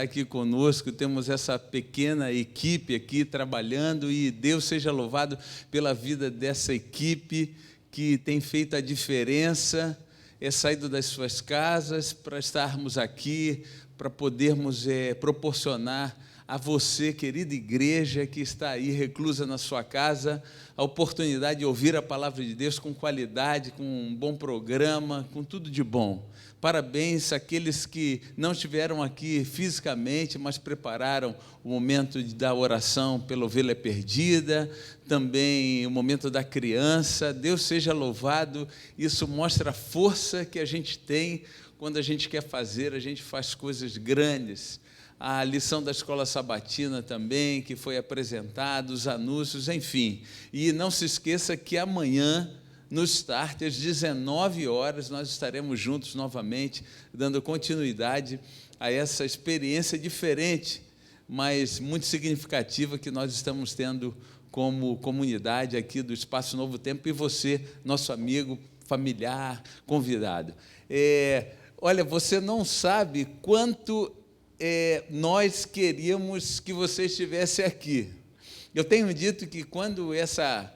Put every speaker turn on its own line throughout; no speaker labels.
aqui conosco, temos essa pequena equipe aqui trabalhando e Deus seja louvado pela vida dessa equipe que tem feito a diferença, saído das suas casas para estarmos aqui, para podermos proporcionar a você, querida igreja, que está aí reclusa na sua casa, a oportunidade de ouvir a palavra de Deus com qualidade, com um bom programa, com tudo de bom. Parabéns àqueles que não estiveram aqui fisicamente, mas prepararam o momento da oração pela ovelha perdida, também o momento da criança. Deus seja louvado, isso mostra a força que a gente tem quando a gente quer fazer, a gente faz coisas grandes. A lição da escola sabatina também, que foi apresentada, os anúncios, enfim. E não se esqueça que amanhã, no Start, às 19 horas, nós estaremos juntos novamente, dando continuidade a essa experiência diferente, mas muito significativa que nós estamos tendo como comunidade aqui do Espaço Novo Tempo, e você, nosso amigo, familiar, convidado. Olha, você não sabe quanto nós queríamos que você estivesse aqui. Eu tenho dito que quando essa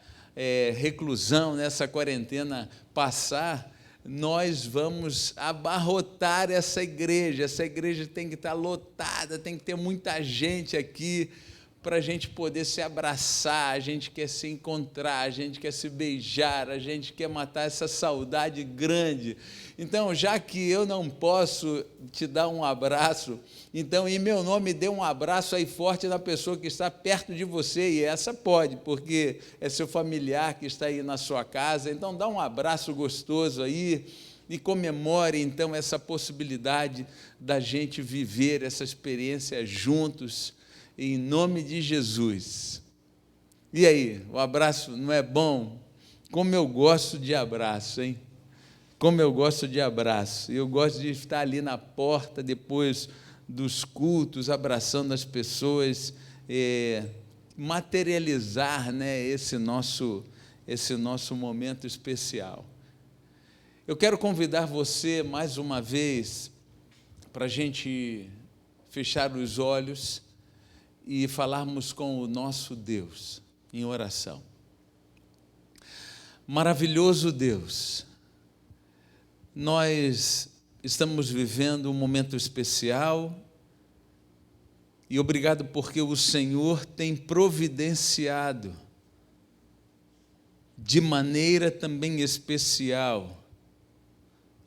reclusão, essa quarentena passar, nós vamos abarrotar essa igreja tem que estar lotada, tem que ter muita gente aqui, para a gente poder se abraçar, a gente quer se encontrar, a gente quer se beijar, a gente quer matar essa saudade grande. Então, já que eu não posso te dar um abraço, então, em meu nome, dê um abraço aí forte na pessoa que está perto de você, e essa pode, porque é seu familiar que está aí na sua casa, então dá um abraço gostoso aí, e comemore, então, essa possibilidade da gente viver essa experiência juntos, em nome de Jesus. E aí, o abraço não é bom? Como eu gosto de abraço, hein? Como eu gosto de abraço. Eu gosto de estar ali na porta, depois dos cultos, abraçando as pessoas, materializar, né, esse nosso momento especial. Eu quero convidar você, mais uma vez, para a gente fechar os olhos e falarmos com o nosso Deus em oração. Maravilhoso Deus, nós estamos vivendo um momento especial e obrigado porque o Senhor tem providenciado de maneira também especial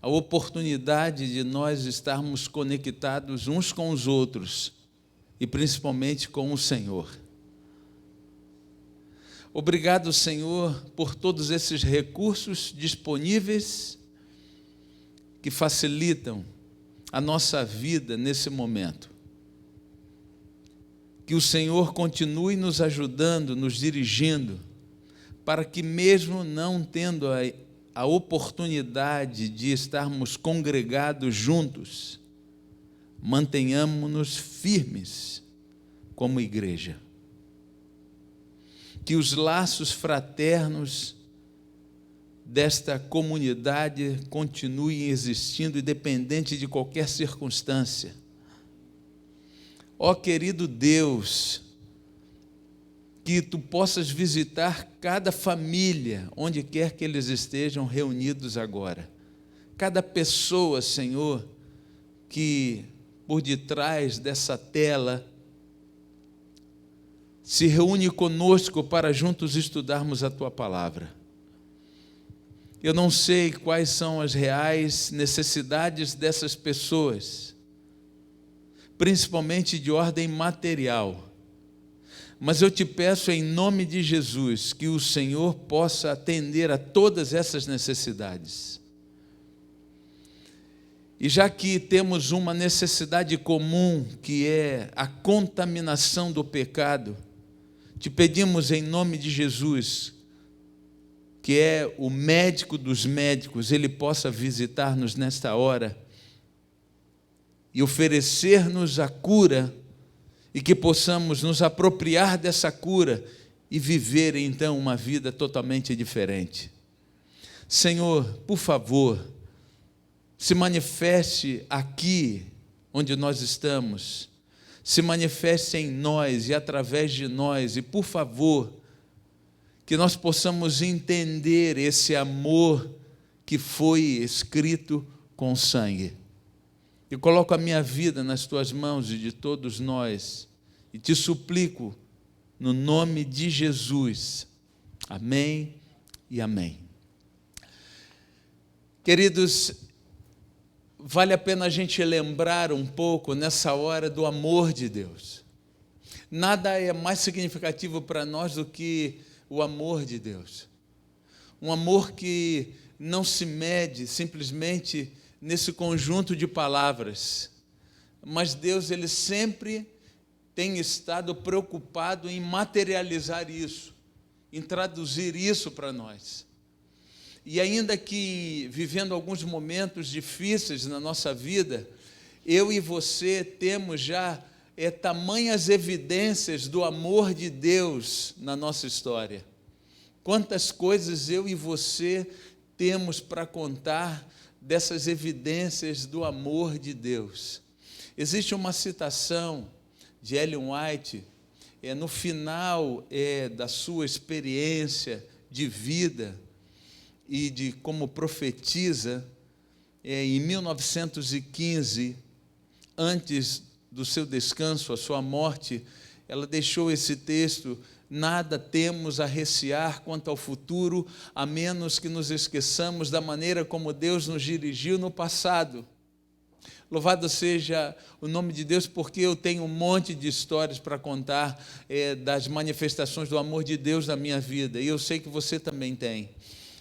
a oportunidade de nós estarmos conectados uns com os outros, e principalmente com o Senhor. Obrigado, Senhor, por todos esses recursos disponíveis que facilitam a nossa vida nesse momento. Que o Senhor continue nos ajudando, nos dirigindo, para que mesmo não tendo a oportunidade de estarmos congregados juntos, mantenhamos-nos firmes como igreja. Que os laços fraternos desta comunidade continuem existindo, independente de qualquer circunstância. Ó querido Deus, que Tu possas visitar cada família, onde quer que eles estejam reunidos agora. Cada pessoa, Senhor, que por detrás dessa tela se reúne conosco para juntos estudarmos a Tua palavra. Eu não sei quais são as reais necessidades dessas pessoas, principalmente de ordem material, mas eu te peço em nome de Jesus que o Senhor possa atender a todas essas necessidades. E já que temos uma necessidade comum, que é a contaminação do pecado, te pedimos em nome de Jesus, que é o médico dos médicos, Ele possa visitar-nos nesta hora e oferecer-nos a cura, e que possamos nos apropriar dessa cura e viver então uma vida totalmente diferente. Senhor, por favor, se manifeste aqui onde nós estamos, se manifeste em nós e através de nós. E, por favor, que nós possamos entender esse amor que foi escrito com sangue. Eu coloco a minha vida nas tuas mãos e de todos nós, e te suplico, no nome de Jesus. Amém e amém. Queridos, vale a pena a gente lembrar um pouco nessa hora do amor de Deus. Nada é mais significativo para nós do que o amor de Deus. Um amor que não se mede simplesmente nesse conjunto de palavras, mas Deus, Ele sempre tem estado preocupado em materializar isso, em traduzir isso para nós. E ainda que vivendo alguns momentos difíceis na nossa vida, eu e você temos já tamanhas evidências do amor de Deus na nossa história. Quantas coisas eu e você temos para contar dessas evidências do amor de Deus. Existe uma citação de Ellen White, no final da sua experiência de vida e de como profetiza, em 1915, antes do seu descanso, a sua morte, ela deixou esse texto: nada temos a recear quanto ao futuro, a menos que nos esqueçamos da maneira como Deus nos dirigiu no passado. Louvado seja o nome de Deus, porque eu tenho um monte de histórias para contar das manifestações do amor de Deus na minha vida, e eu sei que você também tem.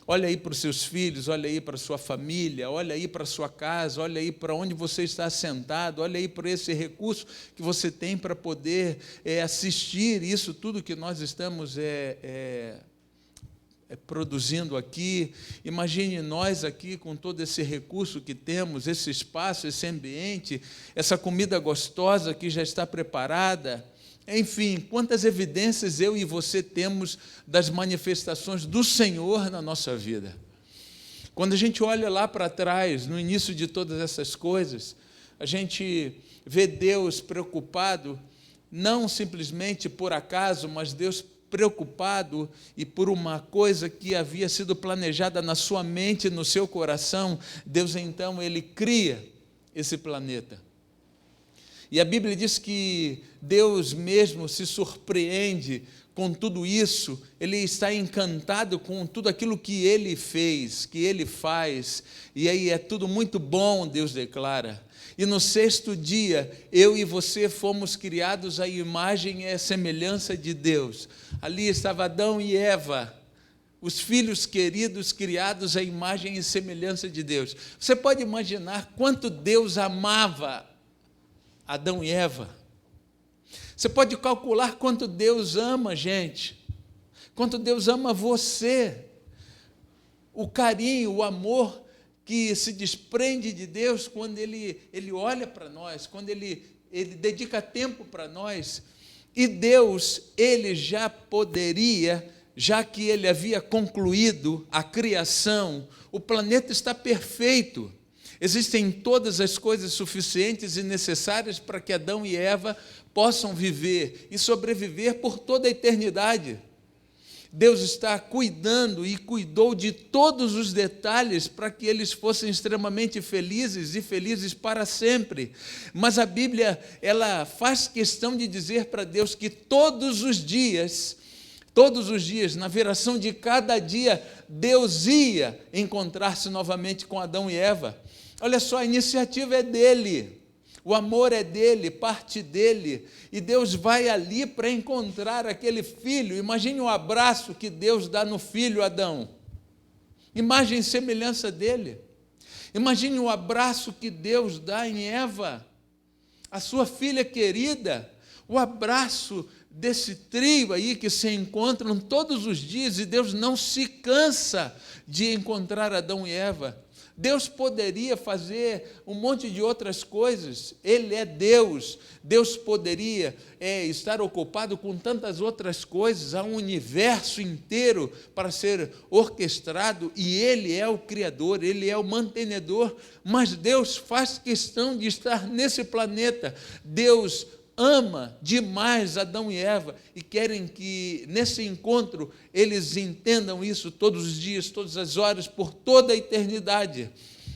Olha aí para os seus filhos, olha aí para a sua família, olha aí para a sua casa, olha aí para onde você está sentado, olha aí para esse recurso que você tem para poder assistir isso tudo que nós estamos produzindo aqui. Imagine nós aqui com todo esse recurso que temos, esse espaço, esse ambiente, essa comida gostosa que já está preparada. Enfim, quantas evidências eu e você temos das manifestações do Senhor na nossa vida. Quando a gente olha lá para trás, no início de todas essas coisas, a gente vê Deus preocupado, não simplesmente por acaso, mas Deus preocupado e por uma coisa que havia sido planejada na sua mente, no seu coração. Deus, então, Ele cria esse planeta. E a Bíblia diz que Deus mesmo se surpreende com tudo isso, Ele está encantado com tudo aquilo que Ele fez, que Ele faz, e aí é tudo muito bom, Deus declara. E no sexto dia, eu e você fomos criados à imagem e à semelhança de Deus. Ali estava Adão e Eva, os filhos queridos criados à imagem e semelhança de Deus. Você pode imaginar quanto Deus amava Adão e Eva? Você pode calcular quanto Deus ama a gente, quanto Deus ama você, o carinho, o amor que se desprende de Deus quando Ele olha para nós, quando Ele dedica tempo para nós. E Deus, Ele já poderia, já que Ele havia concluído a criação, o planeta está perfeito. Existem todas as coisas suficientes e necessárias para que Adão e Eva possam viver e sobreviver por toda a eternidade. Deus está cuidando e cuidou de todos os detalhes para que eles fossem extremamente felizes e felizes para sempre. Mas a Bíblia, ela faz questão de dizer para Deus que todos os dias, na viração de cada dia, Deus ia encontrar-se novamente com Adão e Eva. Olha só, a iniciativa é dele, o amor é dele, parte dele, e Deus vai ali para encontrar aquele filho. Imagine o abraço que Deus dá no filho Adão, imagem e semelhança dele. Imagine o abraço que Deus dá em Eva, a sua filha querida, o abraço desse trio aí que se encontram todos os dias, e Deus não se cansa de encontrar Adão e Eva. Deus poderia fazer um monte de outras coisas, Ele é Deus. Deus poderia estar ocupado com tantas outras coisas, há um universo inteiro para ser orquestrado, e Ele é o Criador, Ele é o mantenedor, mas Deus faz questão de estar nesse planeta. Deus ama demais Adão e Eva e querem que, nesse encontro, eles entendam isso todos os dias, todas as horas, por toda a eternidade.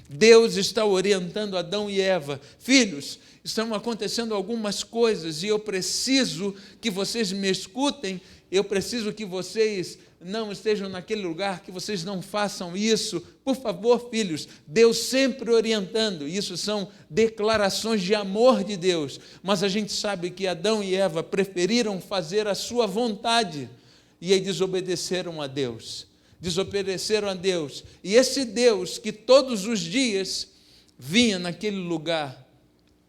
Deus está orientando Adão e Eva. Filhos, estão acontecendo algumas coisas e eu preciso que vocês me escutem, eu preciso que vocês não estejam naquele lugar, que vocês não façam isso. Por favor, filhos, Deus sempre orientando. Isso são declarações de amor de Deus. Mas a gente sabe que Adão e Eva preferiram fazer a sua vontade e aí desobedeceram a Deus. Desobedeceram a Deus. E esse Deus que todos os dias vinha naquele lugar,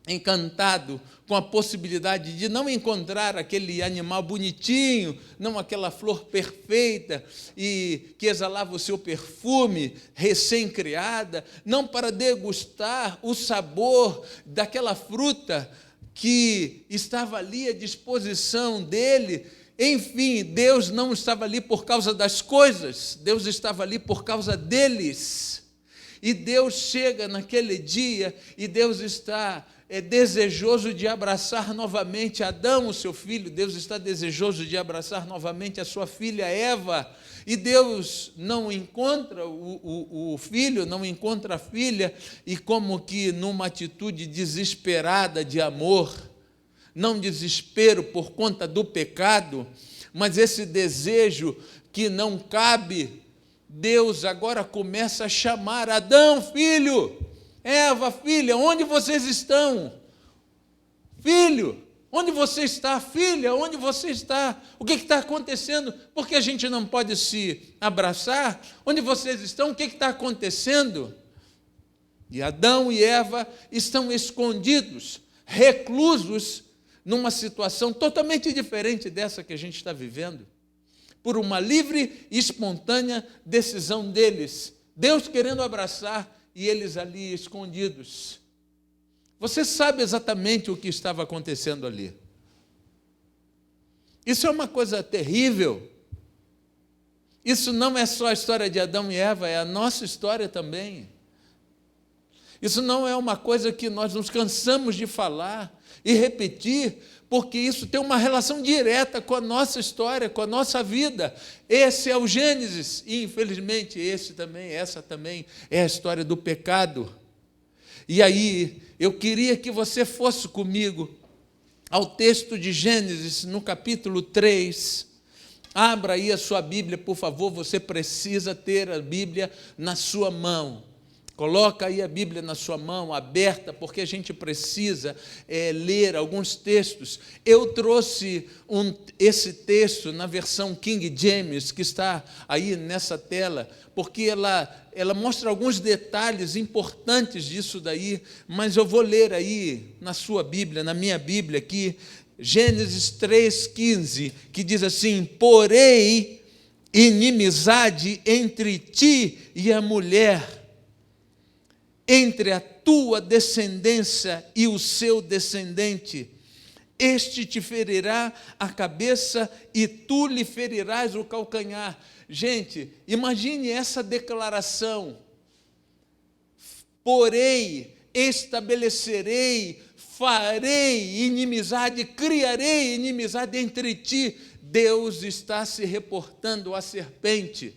encantado com a possibilidade de não encontrar aquele animal bonitinho, não aquela flor perfeita e que exalava o seu perfume recém-criada, não para degustar o sabor daquela fruta que estava ali à disposição dele. Enfim, Deus não estava ali por causa das coisas, Deus estava ali por causa deles. E Deus chega naquele dia e Deus está desejoso de abraçar novamente Adão, o seu filho. Deus está desejoso de abraçar novamente a sua filha Eva. E Deus não encontra o filho, não encontra a filha, e como que numa atitude desesperada de amor, não desespero por conta do pecado, mas esse desejo que não cabe, Deus agora começa a chamar: Adão, filho, Eva, filha, onde vocês estão? Filho, onde você está? Filha, onde você está? O que está acontecendo? Por que a gente não pode se abraçar? Onde vocês estão? O que está acontecendo? E Adão e Eva estão escondidos, reclusos, numa situação totalmente diferente dessa que a gente está vivendo, por uma livre e espontânea decisão deles. Deus querendo abraçar e eles ali escondidos. Você sabe exatamente o que estava acontecendo ali. Isso é uma coisa terrível. Isso não é só a história de Adão e Eva, é a nossa história também. Isso não é uma coisa que nós nos cansamos de falar e repetir, porque isso tem uma relação direta com a nossa história, com a nossa vida. Esse é o Gênesis, e infelizmente essa também é a história do pecado. E aí, eu queria que você fosse comigo ao texto de Gênesis, no capítulo 3. Abra aí a sua Bíblia, por favor, você precisa ter a Bíblia na sua mão. Coloca aí a Bíblia na sua mão, aberta, porque a gente precisa ler alguns textos. Eu trouxe esse texto na versão King James, que está aí nessa tela, porque ela mostra alguns detalhes importantes disso daí, mas eu vou ler aí na sua Bíblia, na minha Bíblia aqui, Gênesis 3,15, que diz assim: porém, inimizade entre ti e a mulher, entre a tua descendência e o seu descendente. Este te ferirá a cabeça e tu lhe ferirás o calcanhar. Gente, imagine essa declaração. Porém, estabelecerei, farei inimizade, criarei inimizade entre ti. Deus está se reportando à serpente.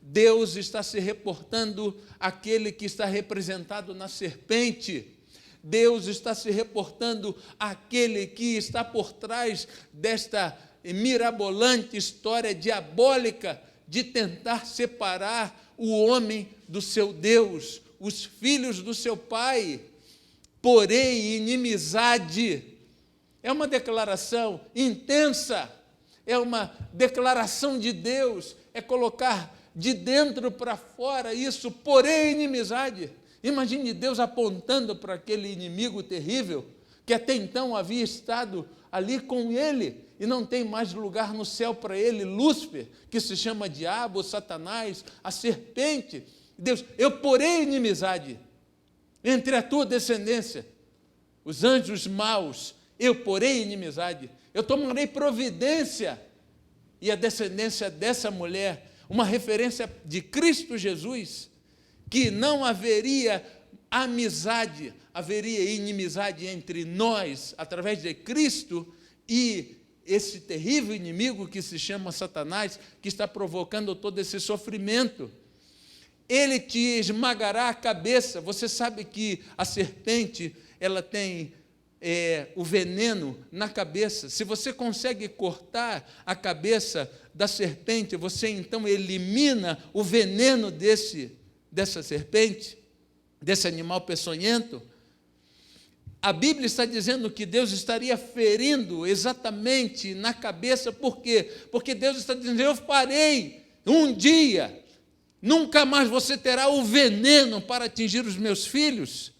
Deus está se reportando àquele que está representado na serpente. Deus está se reportando àquele que está por trás desta mirabolante história diabólica de tentar separar o homem do seu Deus, os filhos do seu pai. Porém, inimizade é uma declaração intensa, é uma declaração de Deus, é colocar de dentro para fora isso, porém inimizade. Imagine Deus apontando para aquele inimigo terrível, que até então havia estado ali com ele, e não tem mais lugar no céu para ele, Lúcifer, que se chama diabo, Satanás, a serpente. Deus, eu porei inimizade entre a tua descendência, os anjos maus, eu porei inimizade, eu tomarei providência, e a descendência dessa mulher, uma referência de Cristo Jesus, que não haveria amizade, haveria inimizade entre nós, através de Cristo, e esse terrível inimigo que se chama Satanás, que está provocando todo esse sofrimento. Ele te esmagará a cabeça. Você sabe que a serpente, ela tem o veneno na cabeça. Se você consegue cortar a cabeça da serpente, você então elimina o veneno dessa serpente, desse animal peçonhento. A Bíblia está dizendo que Deus estaria ferindo exatamente na cabeça. Por quê? Porque Deus está dizendo: eu farei um dia, nunca mais você terá o veneno para atingir os meus filhos.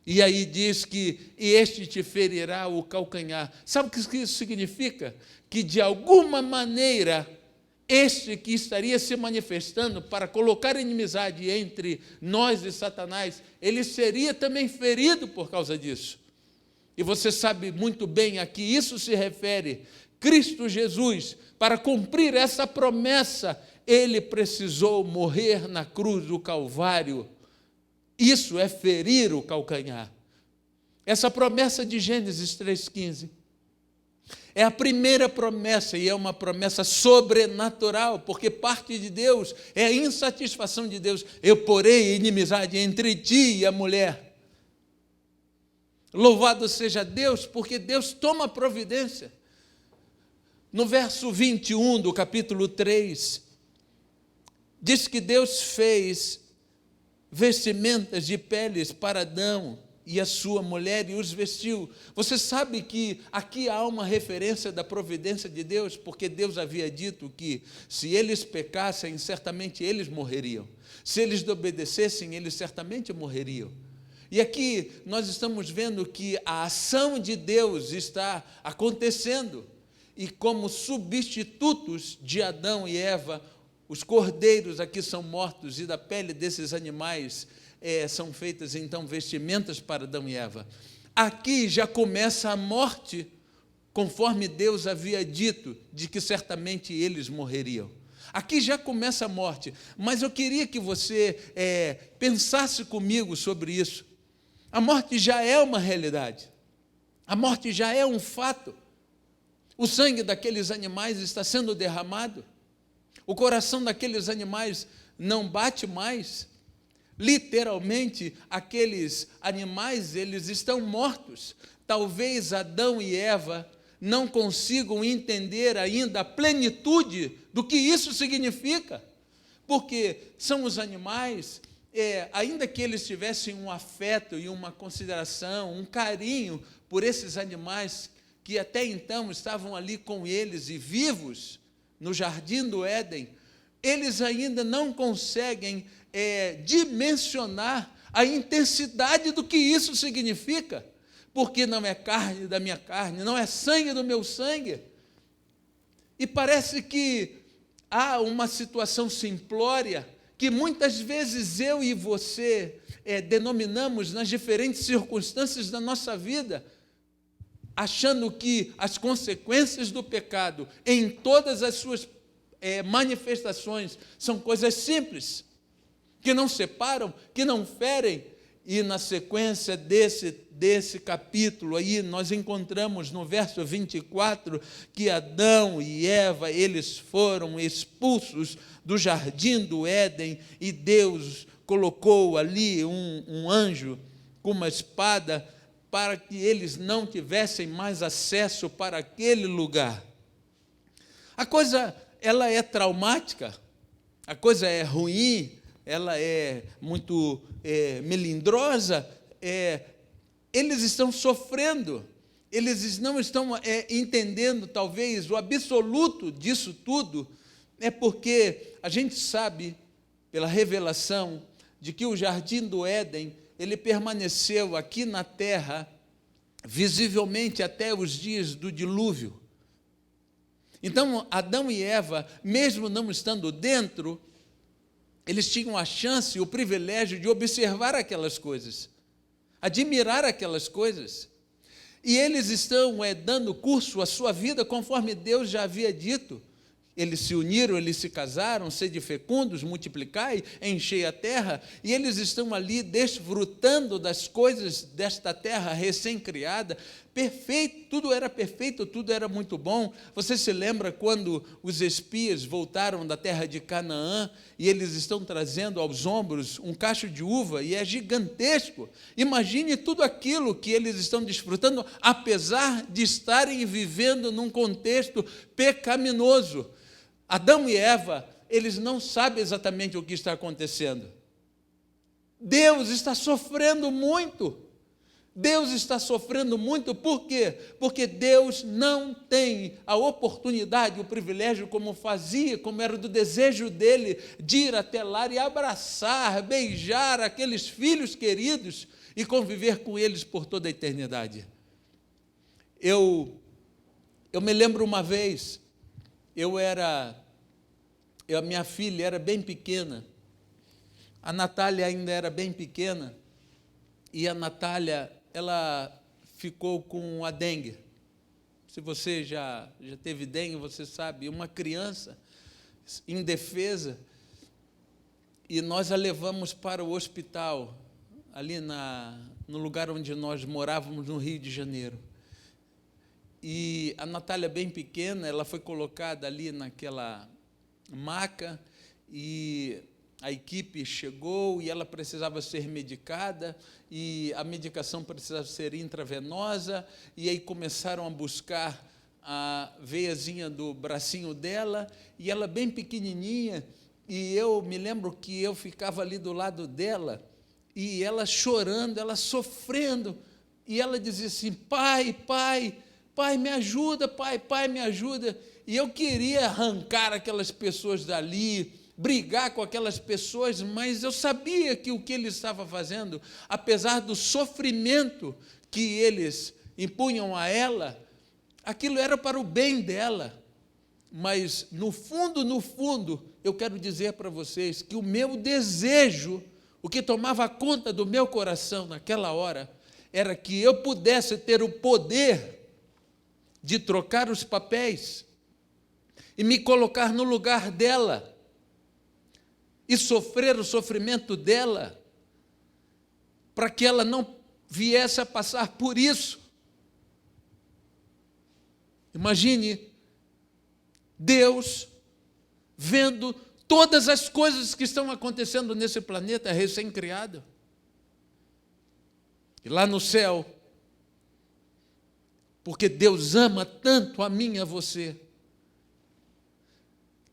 E aí diz que este te ferirá o calcanhar. Sabe o que isso significa? Que de alguma maneira este que estaria se manifestando para colocar inimizade entre nós e Satanás, ele seria também ferido por causa disso. E você sabe muito bem a que isso se refere. Cristo Jesus, para cumprir essa promessa, ele precisou morrer na cruz do Calvário. Isso é ferir o calcanhar. Essa promessa de Gênesis 3,15 é a primeira promessa, e é uma promessa sobrenatural, porque parte de Deus, é a insatisfação de Deus. Eu porei inimizade entre ti e a mulher. Louvado seja Deus, porque Deus toma providência. No verso 21 do capítulo 3, diz que Deus fez vestimentas de peles para Adão e a sua mulher, e os vestiu. Você sabe que aqui há uma referência da providência de Deus, porque Deus havia dito que se eles pecassem, certamente eles morreriam. Se eles desobedecessem, eles certamente morreriam. E aqui nós estamos vendo que a ação de Deus está acontecendo, e como substitutos de Adão e Eva, os cordeiros aqui são mortos, e da pele desses animais são feitas então vestimentas para Adão e Eva. Aqui já começa a morte, conforme Deus havia dito, de que certamente eles morreriam. Aqui já começa a morte, mas eu queria que você pensasse comigo sobre isso. A morte já é uma realidade, a morte já é um fato. O sangue daqueles animais está sendo derramado, o coração daqueles animais não bate mais. Literalmente, aqueles animais, eles estão mortos. Talvez Adão e Eva não consigam entender ainda a plenitude do que isso significa, porque são os animais, ainda que eles tivessem um afeto e uma consideração, um carinho por esses animais que até então estavam ali com eles e vivos no jardim do Éden, eles ainda não conseguem dimensionar a intensidade do que isso significa, porque não é carne da minha carne, não é sangue do meu sangue. E parece que há uma situação simplória que muitas vezes eu e você denominamos nas diferentes circunstâncias da nossa vida, achando que as consequências do pecado, em todas as suas manifestações, são coisas simples, que não separam, que não ferem. E na sequência desse capítulo aí, nós encontramos no verso 24, que Adão e Eva, eles foram expulsos do jardim do Éden, e Deus colocou ali um anjo com uma espada, para que eles não tivessem mais acesso para aquele lugar. A coisa, ela é traumática, a coisa é ruim, ela é muito melindrosa, eles estão sofrendo, eles não estão entendendo, talvez, o absoluto disso tudo, porque a gente sabe, pela revelação, de que o jardim do Éden, ele permaneceu aqui na terra, visivelmente até os dias do dilúvio. Então, Adão e Eva, mesmo não estando dentro, eles tinham a chance e o privilégio de observar aquelas coisas, admirar aquelas coisas. E eles estão dando curso à sua vida, conforme Deus já havia dito, Eles se uniram, eles se casaram, sede fecundos, multiplicai, enchei a terra, e eles estão ali desfrutando das coisas desta terra recém-criada, perfeito, tudo era muito bom. Você se lembra quando os espias voltaram da terra de Canaã, e eles estão trazendo aos ombros um cacho de uva, e é gigantesco. Imagine tudo aquilo que eles estão desfrutando, apesar de estarem vivendo num contexto pecaminoso. Adão e Eva, eles não sabem exatamente o que está acontecendo. Deus está sofrendo muito. Deus está sofrendo muito, por quê? Porque Deus não tem a oportunidade, o privilégio, como fazia, como era do desejo dele, de ir até lá e abraçar, beijar aqueles filhos queridos e conviver com eles por toda a eternidade. Eu me lembro uma vez, a minha filha era bem pequena, a Natália ainda era bem pequena, e a Natália, ela ficou com a dengue. Se você já teve dengue, você sabe, uma criança indefesa, e nós a levamos para o hospital, ali no lugar onde nós morávamos, no Rio de Janeiro. E a Natália, bem pequena, ela foi colocada ali naquela maca, e a equipe chegou e ela precisava ser medicada, e a medicação precisava ser intravenosa, e aí começaram a buscar a veiazinha do bracinho dela, e ela bem pequenininha, e eu me lembro que eu ficava ali do lado dela, e ela chorando, ela sofrendo, e ela dizia assim: pai, me ajuda, pai, me ajuda. E eu queria arrancar aquelas pessoas dali, brigar com aquelas pessoas, mas eu sabia que o que ele estava fazendo, apesar do sofrimento que eles impunham a ela, aquilo era para o bem dela. Mas, no fundo, eu quero dizer para vocês que o meu desejo, o que tomava conta do meu coração naquela hora, era que eu pudesse ter o poder de trocar os papéis e me colocar no lugar dela e sofrer o sofrimento dela, para que ela não viesse a passar por isso. Imagine Deus vendo todas as coisas que estão acontecendo nesse planeta recém-criado. E lá no céu, porque Deus ama tanto a mim e a você,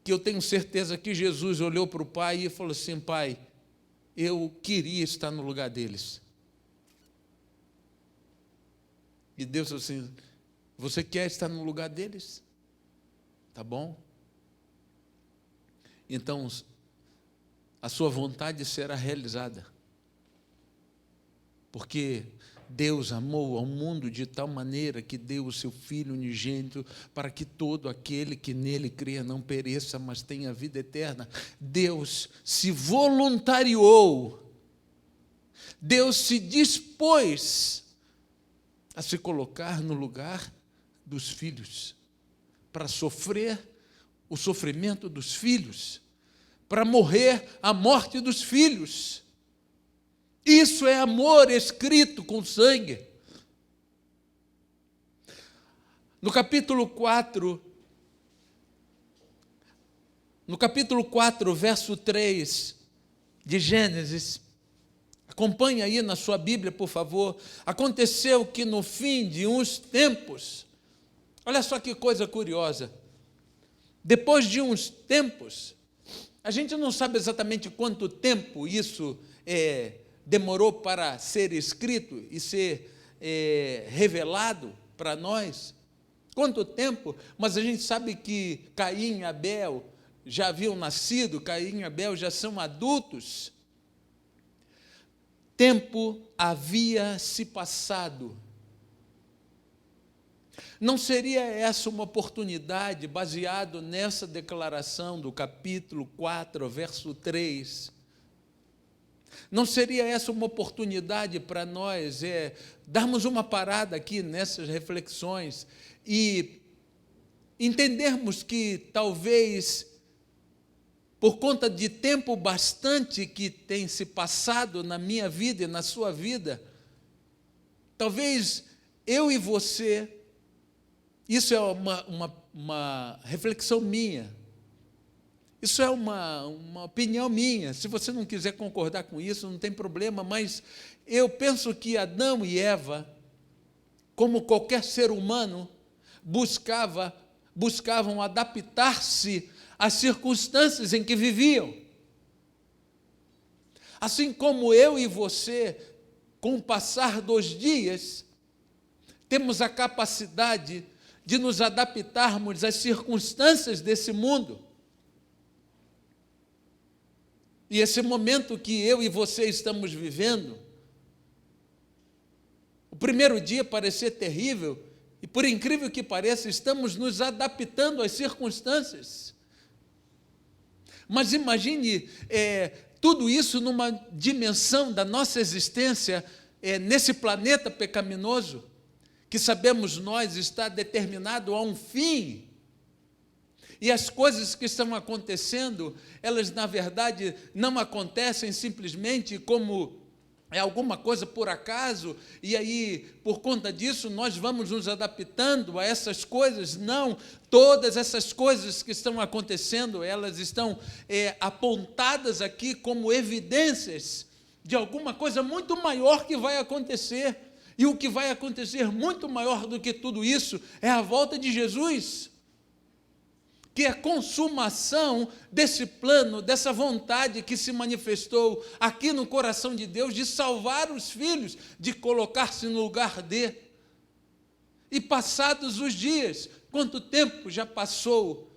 que eu tenho certeza que Jesus olhou para o Pai e falou assim: Pai, eu queria estar no lugar deles. E Deus falou assim: você quer estar no lugar deles? Tá bom? Então, a sua vontade será realizada. Porque Deus amou ao mundo de tal maneira que deu o seu Filho unigênito para que todo aquele que nele crê não pereça, mas tenha vida eterna. Deus se voluntariou, Deus se dispôs a se colocar no lugar dos filhos, para sofrer o sofrimento dos filhos, para morrer a morte dos filhos. Isso é amor escrito com sangue. No capítulo 4, verso 3 de Gênesis, acompanhe aí na sua Bíblia, por favor. Aconteceu que no fim de uns tempos, olha só que coisa curiosa, depois de uns tempos, a gente não sabe exatamente quanto tempo isso demorou para ser escrito e ser revelado para nós, quanto tempo, mas a gente sabe que Caim e Abel já haviam nascido, Caim e Abel já são adultos. Tempo havia se passado. Não seria essa uma oportunidade, baseado nessa declaração do capítulo 4, verso 3, não seria essa uma oportunidade para nós darmos uma parada aqui nessas reflexões e entendermos que talvez, por conta de tempo bastante que tem se passado na minha vida e na sua vida, talvez eu e você, isso é uma reflexão minha, isso é uma opinião minha. Se você não quiser concordar com isso, não tem problema, mas eu penso que Adão e Eva, como qualquer ser humano, buscavam adaptar-se às circunstâncias em que viviam. Assim como eu e você, com o passar dos dias, temos a capacidade de nos adaptarmos às circunstâncias desse mundo. E esse momento que eu e você estamos vivendo, o primeiro dia parecia terrível, e por incrível que pareça, estamos nos adaptando às circunstâncias. Mas imagine tudo isso numa dimensão da nossa existência, nesse planeta pecaminoso, que sabemos nós está determinado a um fim. E as coisas que estão acontecendo, elas na verdade não acontecem simplesmente como alguma coisa por acaso, e aí, por conta disso, nós vamos nos adaptando a essas coisas. Não, todas essas coisas que estão acontecendo, elas estão apontadas aqui como evidências de alguma coisa muito maior que vai acontecer. E o que vai acontecer muito maior do que tudo isso é a volta de Jesus, que é a consumação desse plano, dessa vontade que se manifestou aqui no coração de Deus, de salvar os filhos, de colocar-se no lugar de. E passados os dias, quanto tempo já passou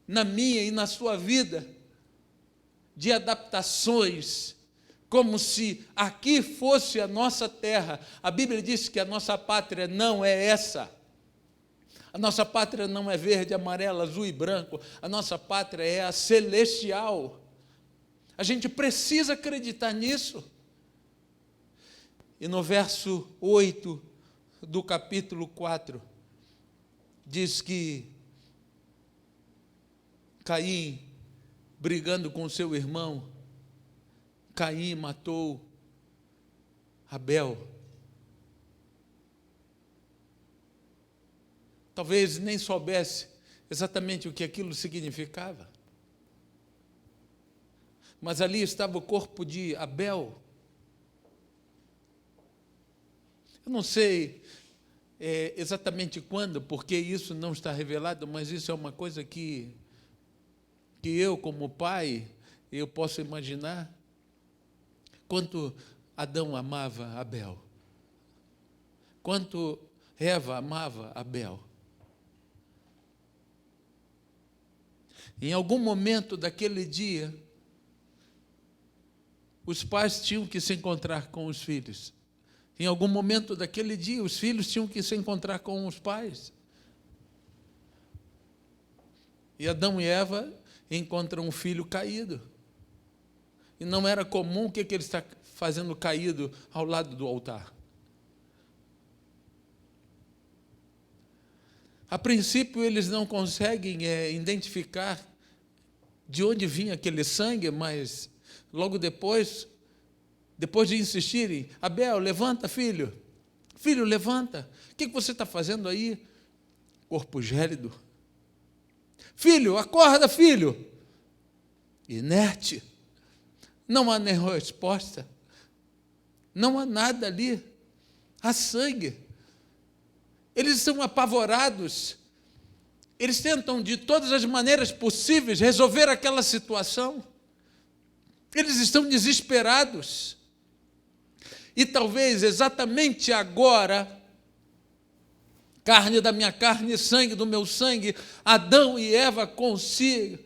na minha e na sua vida, de adaptações, como se aqui fosse a nossa terra. A Bíblia diz que a nossa pátria não é essa. A nossa pátria não é verde, amarelo, azul e branco. A nossa pátria é a celestial. A gente precisa acreditar nisso. E no verso 8 do capítulo 4, diz que Caim, brigando com seu irmão, Caim matou Abel. Talvez nem soubesse exatamente o que aquilo significava. Mas ali estava o corpo de Abel. Eu não sei exatamente quando, porque isso não está revelado, mas isso é uma coisa que eu, como pai, eu posso imaginar quanto Adão amava Abel, quanto Eva amava Abel. Em algum momento daquele dia, os pais tinham que se encontrar com os filhos. Em algum momento daquele dia, os filhos tinham que se encontrar com os pais. E Adão e Eva encontram um filho caído. E não era comum o que ele está fazendo caído ao lado do altar. A princípio, eles não conseguem identificar de onde vinha aquele sangue, mas logo depois de insistirem, Abel, levanta, filho. Filho, levanta. O que você está fazendo aí? Corpo gélido. Filho, acorda, filho. Inerte. Não há nenhuma resposta. Não há nada ali. Há sangue. Eles são apavorados. Eles tentam, de todas as maneiras possíveis, resolver aquela situação. Eles estão desesperados. E talvez exatamente agora, carne da minha carne, sangue do meu sangue, Adão e Eva consigam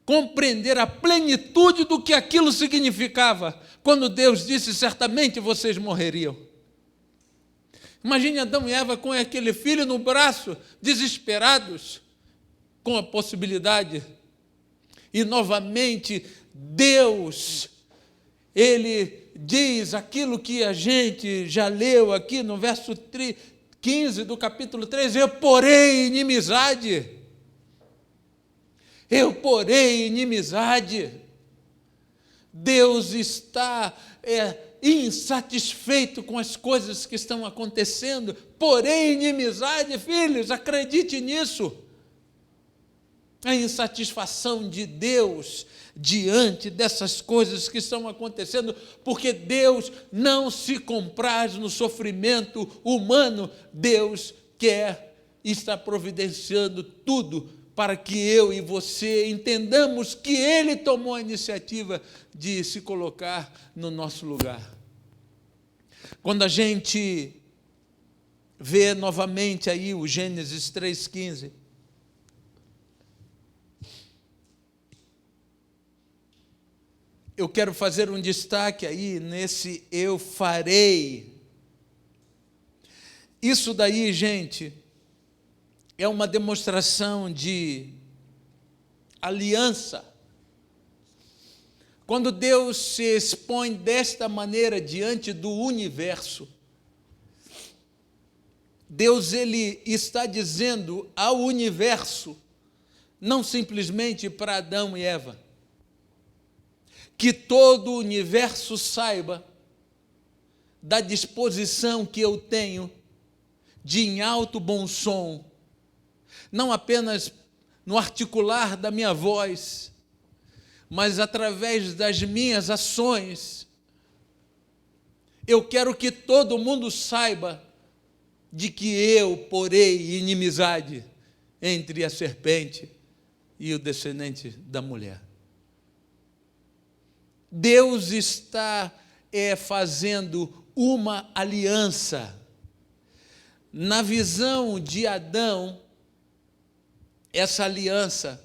compreender a plenitude do que aquilo significava, quando Deus disse, certamente vocês morreriam. Imagine Adão e Eva com aquele filho no braço, desesperados, com a possibilidade. E novamente, Deus, Ele diz aquilo que a gente já leu aqui no verso 15 do capítulo 3, eu porém inimizade. Eu porei inimizade. Deus está insatisfeito com as coisas que estão acontecendo. Porém, inimizade, filhos, acredite nisso. A insatisfação de Deus diante dessas coisas que estão acontecendo, porque Deus não se compraz no sofrimento humano. Deus quer estar providenciando tudo para que eu e você entendamos que Ele tomou a iniciativa de se colocar no nosso lugar. Quando a gente vê novamente aí o Gênesis 3,15, eu quero fazer um destaque aí nesse eu farei. Isso daí, gente, é uma demonstração de aliança. Quando Deus se expõe desta maneira diante do universo, Deus ele está dizendo ao universo, não simplesmente para Adão e Eva, que todo o universo saiba da disposição que eu tenho de, em alto bom som, não apenas no articular da minha voz, mas através das minhas ações, eu quero que todo mundo saiba de que eu porei inimizade entre a serpente e o descendente da mulher. Deus está fazendo uma aliança. Na visão de Adão, essa aliança,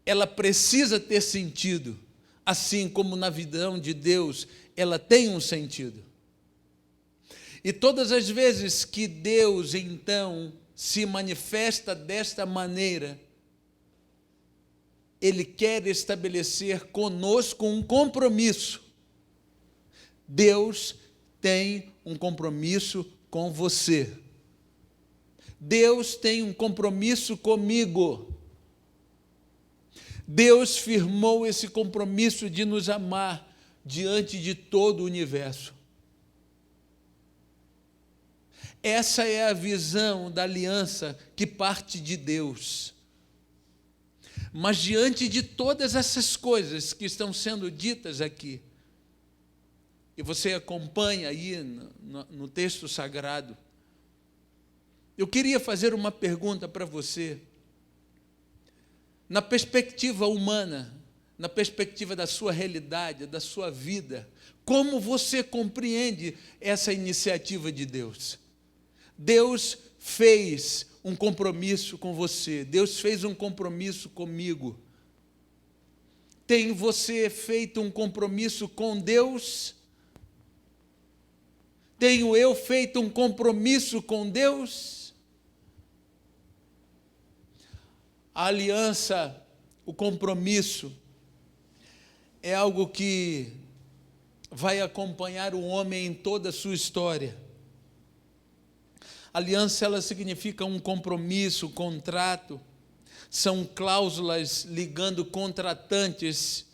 ela precisa ter sentido, assim como na visão de Deus, ela tem um sentido. E todas as vezes que Deus, então, se manifesta desta maneira, Ele quer estabelecer conosco um compromisso. Deus tem um compromisso com você. Deus tem um compromisso comigo. Deus firmou esse compromisso de nos amar diante de todo o universo. Essa é a visão da aliança que parte de Deus. Mas diante de todas essas coisas que estão sendo ditas aqui, e você acompanha aí no texto sagrado, eu queria fazer uma pergunta para você. Na perspectiva humana, na perspectiva da sua realidade, da sua vida, como você compreende essa iniciativa de Deus? Deus fez um compromisso com você, Deus fez um compromisso comigo. Tem você feito um compromisso com Deus? Tenho eu feito um compromisso com Deus? A aliança, o compromisso, é algo que vai acompanhar o homem em toda a sua história. Aliança, ela significa um compromisso, contrato, são cláusulas ligando contratantes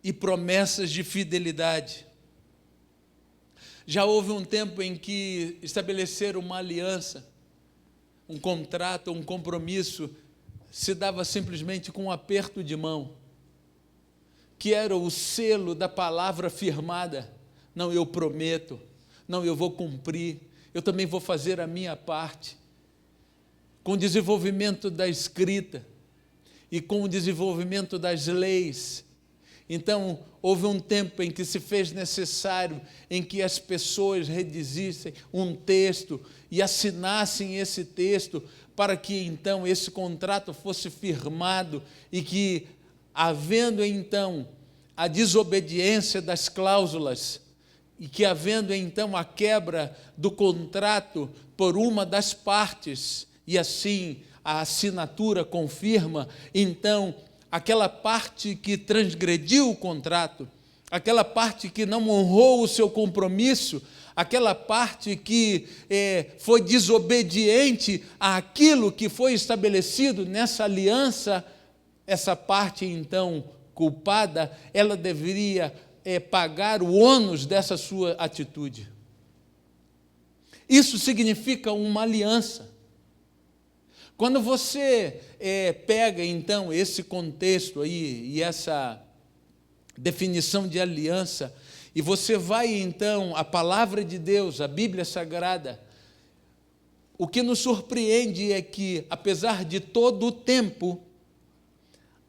e promessas de fidelidade. Já houve um tempo em que estabelecer uma aliança, um contrato, um compromisso, se dava simplesmente com um aperto de mão, que era o selo da palavra firmada. Não, eu prometo, não, eu vou cumprir, eu também vou fazer a minha parte. Com o desenvolvimento da escrita e com o desenvolvimento das leis, então houve um tempo em que se fez necessário em que as pessoas redigissem um texto e assinassem esse texto para que então esse contrato fosse firmado e que, havendo então a desobediência das cláusulas e que havendo então a quebra do contrato por uma das partes, e assim a assinatura confirma, então aquela parte que transgrediu o contrato, aquela parte que não honrou o seu compromisso, aquela parte que foi desobediente àquilo que foi estabelecido nessa aliança, essa parte então culpada, ela deveria pagar o ônus dessa sua atitude. Isso significa uma aliança. Quando você pega então esse contexto aí e essa definição de aliança, e você vai então à palavra de Deus, a Bíblia Sagrada, o que nos surpreende é que, apesar de todo o tempo,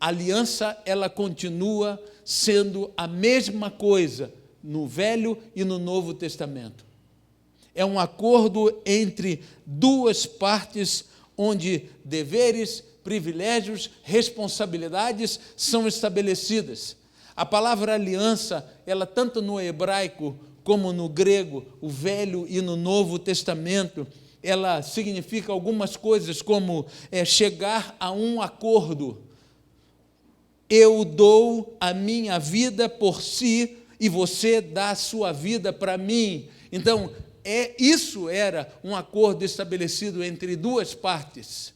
a aliança ela continua sendo a mesma coisa no Velho e no Novo Testamento. É um acordo entre duas partes onde deveres, privilégios, responsabilidades são estabelecidas. A palavra aliança, ela tanto no hebraico como no grego, o Velho e no Novo Testamento, ela significa algumas coisas como chegar a um acordo. Eu dou a minha vida por si e você dá a sua vida para mim. Então, isso era um acordo estabelecido entre duas partes.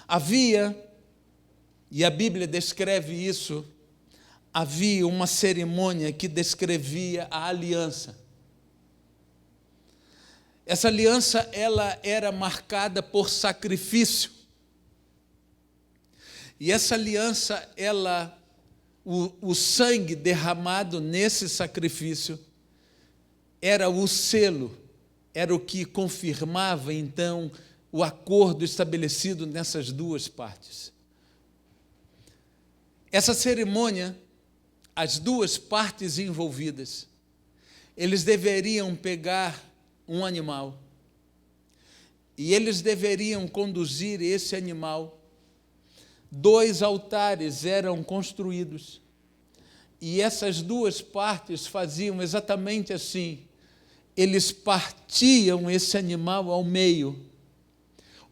Havia, e a Bíblia descreve isso, havia uma cerimônia que descrevia a aliança. Essa aliança ela era marcada por sacrifício. E essa aliança, o sangue derramado nesse sacrifício era o selo, era o que confirmava então o acordo estabelecido nessas duas partes. Essa cerimônia, as duas partes envolvidas, eles deveriam pegar um animal e eles deveriam conduzir esse animal. 2 altares eram construídos e essas duas partes faziam exatamente assim. Eles partiam esse animal ao meio.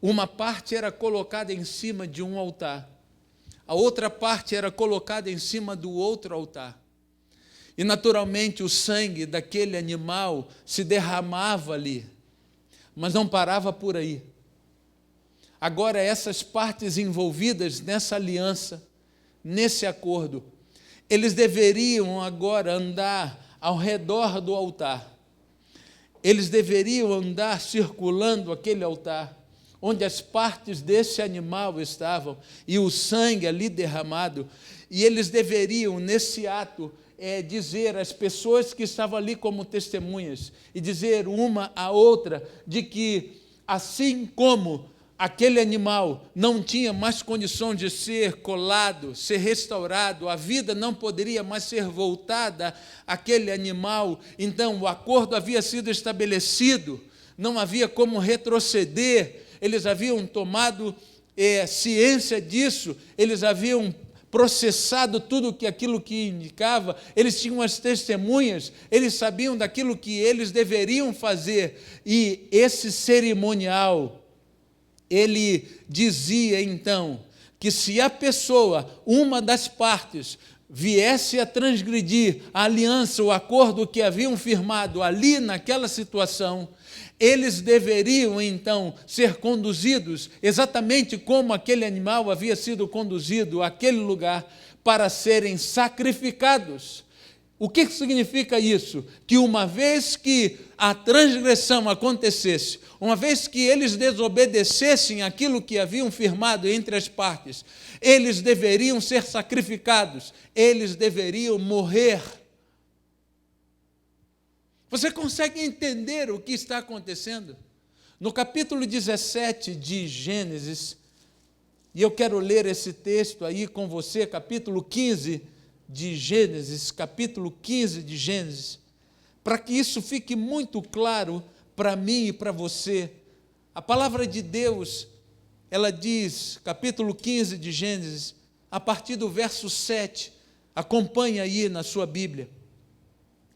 Uma parte era colocada em cima de um altar, a outra parte era colocada em cima do outro altar. E, naturalmente, o sangue daquele animal se derramava ali, mas não parava por aí. Agora, essas partes envolvidas nessa aliança, nesse acordo, eles deveriam agora andar ao redor do altar. Eles deveriam andar circulando aquele altar, onde as partes desse animal estavam, e o sangue ali derramado, e eles deveriam, nesse ato, dizer às pessoas que estavam ali como testemunhas, e dizer uma à outra, de que assim como aquele animal não tinha mais condição de ser colado, ser restaurado, a vida não poderia mais ser voltada àquele animal, então o acordo havia sido estabelecido, não havia como retroceder, eles haviam tomado ciência disso, eles haviam processado tudo aquilo que indicava, eles tinham as testemunhas, eles sabiam daquilo que eles deveriam fazer, e esse cerimonial, ele dizia então, que se a pessoa, uma das partes, viesse a transgredir a aliança, o acordo que haviam firmado ali naquela situação, eles deveriam então ser conduzidos exatamente como aquele animal havia sido conduzido àquele lugar para serem sacrificados. O que significa isso? Que uma vez que a transgressão acontecesse, uma vez que eles desobedecessem aquilo que haviam firmado entre as partes, eles deveriam ser sacrificados, eles deveriam morrer. Você consegue entender o que está acontecendo? No capítulo 17 de Gênesis, e eu quero ler esse texto aí com você, capítulo 15 de Gênesis, capítulo 15 de Gênesis, para que isso fique muito claro para mim e para você. A palavra de Deus, ela diz, capítulo 15 de Gênesis, a partir do verso 7, acompanha aí na sua Bíblia.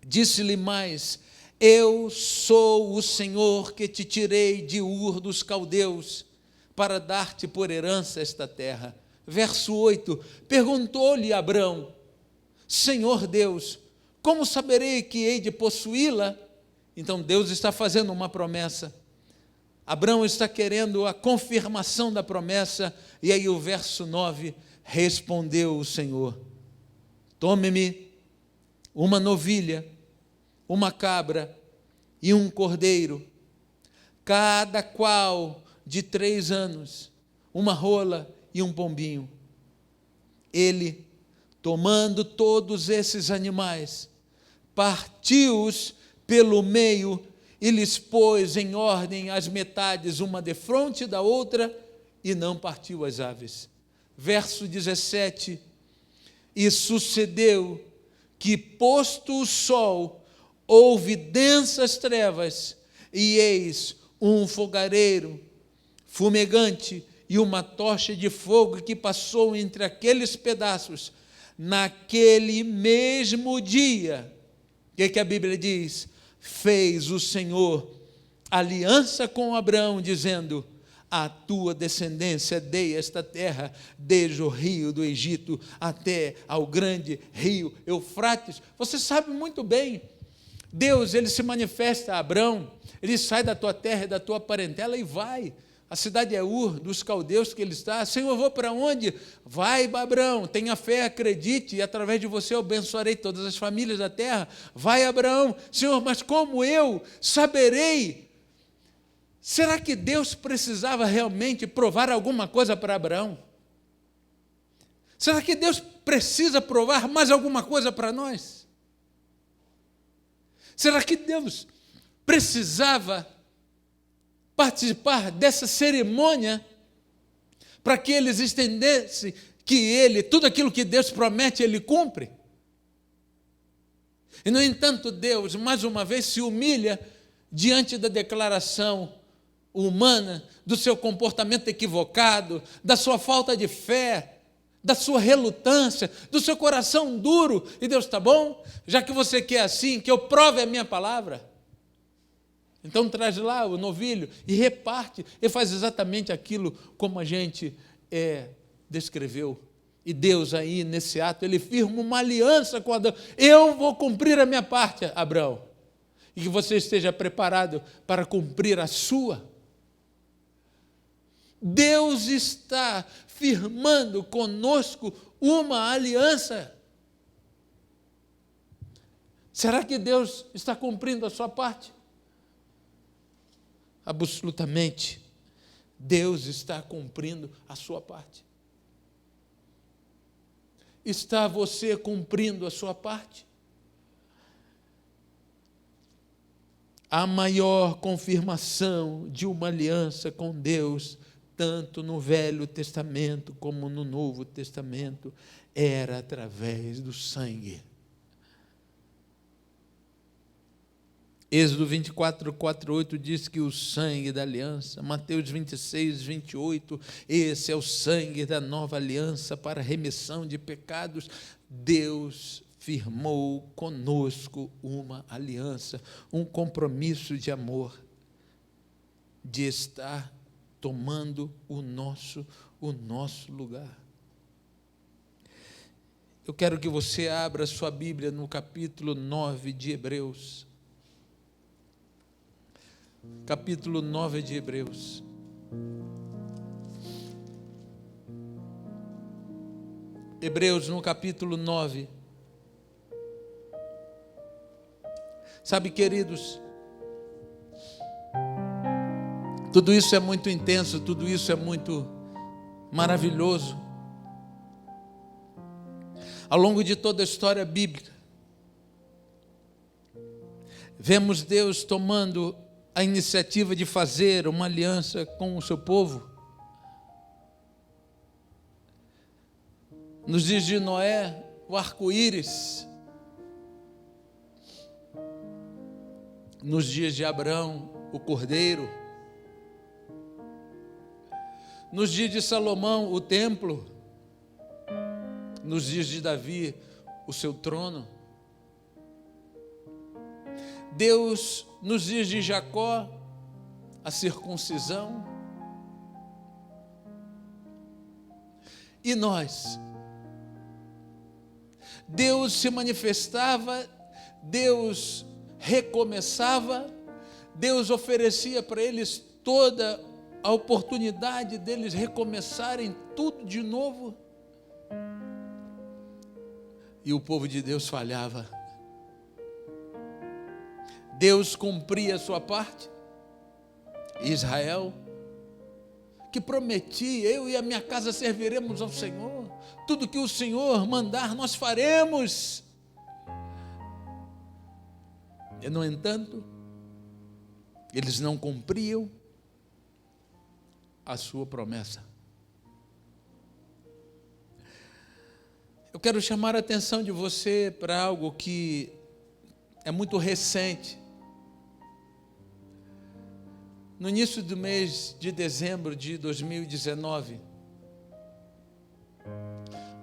Disse-lhe mais: eu sou o Senhor que te tirei de Ur dos caldeus para dar-te por herança esta terra. Verso 8, perguntou-lhe Abrão: Senhor Deus, Como saberei que hei de possuí-la? Então Deus está fazendo uma promessa. Abraão está querendo a confirmação da promessa. E aí o verso 9, respondeu o Senhor: tome-me uma novilha, uma cabra e um cordeiro, cada qual de 3 anos, uma rola e um pombinho. Ele, tomando todos esses animais, partiu-os pelo meio e lhes pôs em ordem as metades, uma defronte da outra, e não partiu as aves. Verso 17, e sucedeu que, posto o sol, houve densas trevas, e eis um fogareiro fumegante e uma tocha de fogo que passou entre aqueles pedaços. Naquele mesmo dia, o que a Bíblia diz? Fez o Senhor aliança com Abraão, dizendo: a tua descendência dei esta terra, desde o rio do Egito até ao grande rio Eufrates. Você sabe muito bem, Deus, ele se manifesta a Abraão, ele sai da tua terra e da tua parentela e vai. A cidade é Ur, dos caldeus que ele está. Senhor, eu vou para onde? Vai, Abraão, tenha fé, acredite, e através de você eu abençoarei todas as famílias da terra. Vai, Abraão. Senhor, mas como eu saberei? Será que Deus precisava realmente provar alguma coisa para Abraão? Será que Deus precisa provar mais alguma coisa para nós? Será que Deus precisava participar dessa cerimônia para que eles entendessem que ele, tudo aquilo que Deus promete, ele cumpre? E, no entanto, Deus, mais uma vez, se humilha diante da declaração humana, do seu comportamento equivocado, da sua falta de fé, da sua relutância, do seu coração duro. E Deus, está bom? Já que você quer assim, que eu prove a minha palavra, então traz lá o novilho e reparte, e faz exatamente aquilo como a gente descreveu. E Deus aí, nesse ato, ele firma uma aliança com Adão. Eu vou cumprir a minha parte, Abraão, e que você esteja preparado para cumprir a sua. Deus está firmando conosco uma aliança. Será que Deus está cumprindo a sua parte? Absolutamente, Deus está cumprindo a sua parte. Está você cumprindo a sua parte? A maior confirmação de uma aliança com Deus, tanto no Velho Testamento como no Novo Testamento, era através do sangue. Êxodo 24, 4, 8 diz que o sangue da aliança. Mateus 26, 28, esse é o sangue da nova aliança para remissão de pecados. Deus firmou conosco uma aliança, um compromisso de amor, de estar tomando o nosso lugar. Eu quero que você abra sua Bíblia no capítulo 9 de Hebreus. Capítulo 9 de Hebreus. Hebreus no capítulo 9. Sabe, queridos, tudo isso é muito intenso, tudo isso é muito maravilhoso. Ao longo de toda a história bíblica, vemos Deus tomando a iniciativa de fazer uma aliança com o seu povo. Nos dias de Noé, o arco-íris. Nos dias de Abraão, o cordeiro. Nos dias de Salomão, o templo. Nos dias de Davi, o seu trono. Deus, nos dias de Jacó, a circuncisão. E nós? Deus se manifestava Deus recomeçava, Deus oferecia para eles toda a oportunidade deles recomeçarem tudo de novo. E o povo de Deus falhava. Deus cumpria a sua parte. Israel, que prometia: eu e a minha casa serviremos ao Senhor, tudo que o Senhor mandar nós faremos. E, no entanto, eles não cumpriam a sua promessa. Eu quero chamar a atenção de você para algo que é muito recente. No início do mês de dezembro de 2019,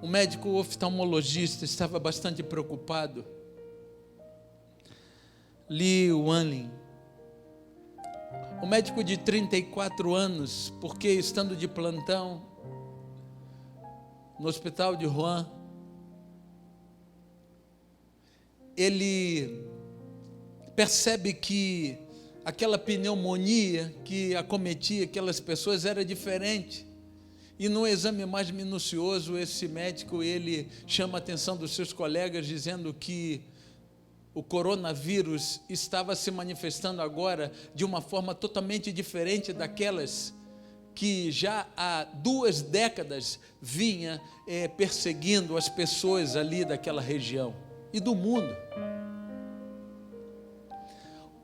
um médico oftalmologista estava bastante preocupado. Lee Wanlin, um médico de 34 anos, porque estando de plantão no hospital de Wuhan, ele percebe que aquela pneumonia que acometia aquelas pessoas era diferente. E no exame mais minucioso, esse médico, ele chama a atenção dos seus colegas, dizendo que o coronavírus estava se manifestando agora de uma forma totalmente diferente daquelas que já há 2 décadas vinha perseguindo as pessoas ali daquela região e do mundo.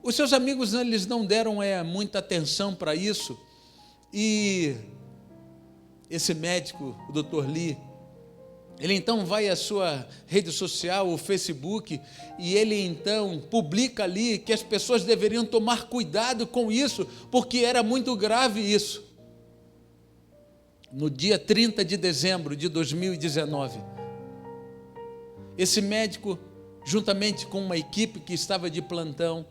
Os seus amigos, eles não deram muita atenção para isso, e esse médico, o Dr. Lee, ele então vai à sua rede social, o Facebook, e ele então publica ali que as pessoas deveriam tomar cuidado com isso, porque era muito grave isso. No dia 30 de dezembro de 2019, esse médico, juntamente com uma equipe que estava de plantão,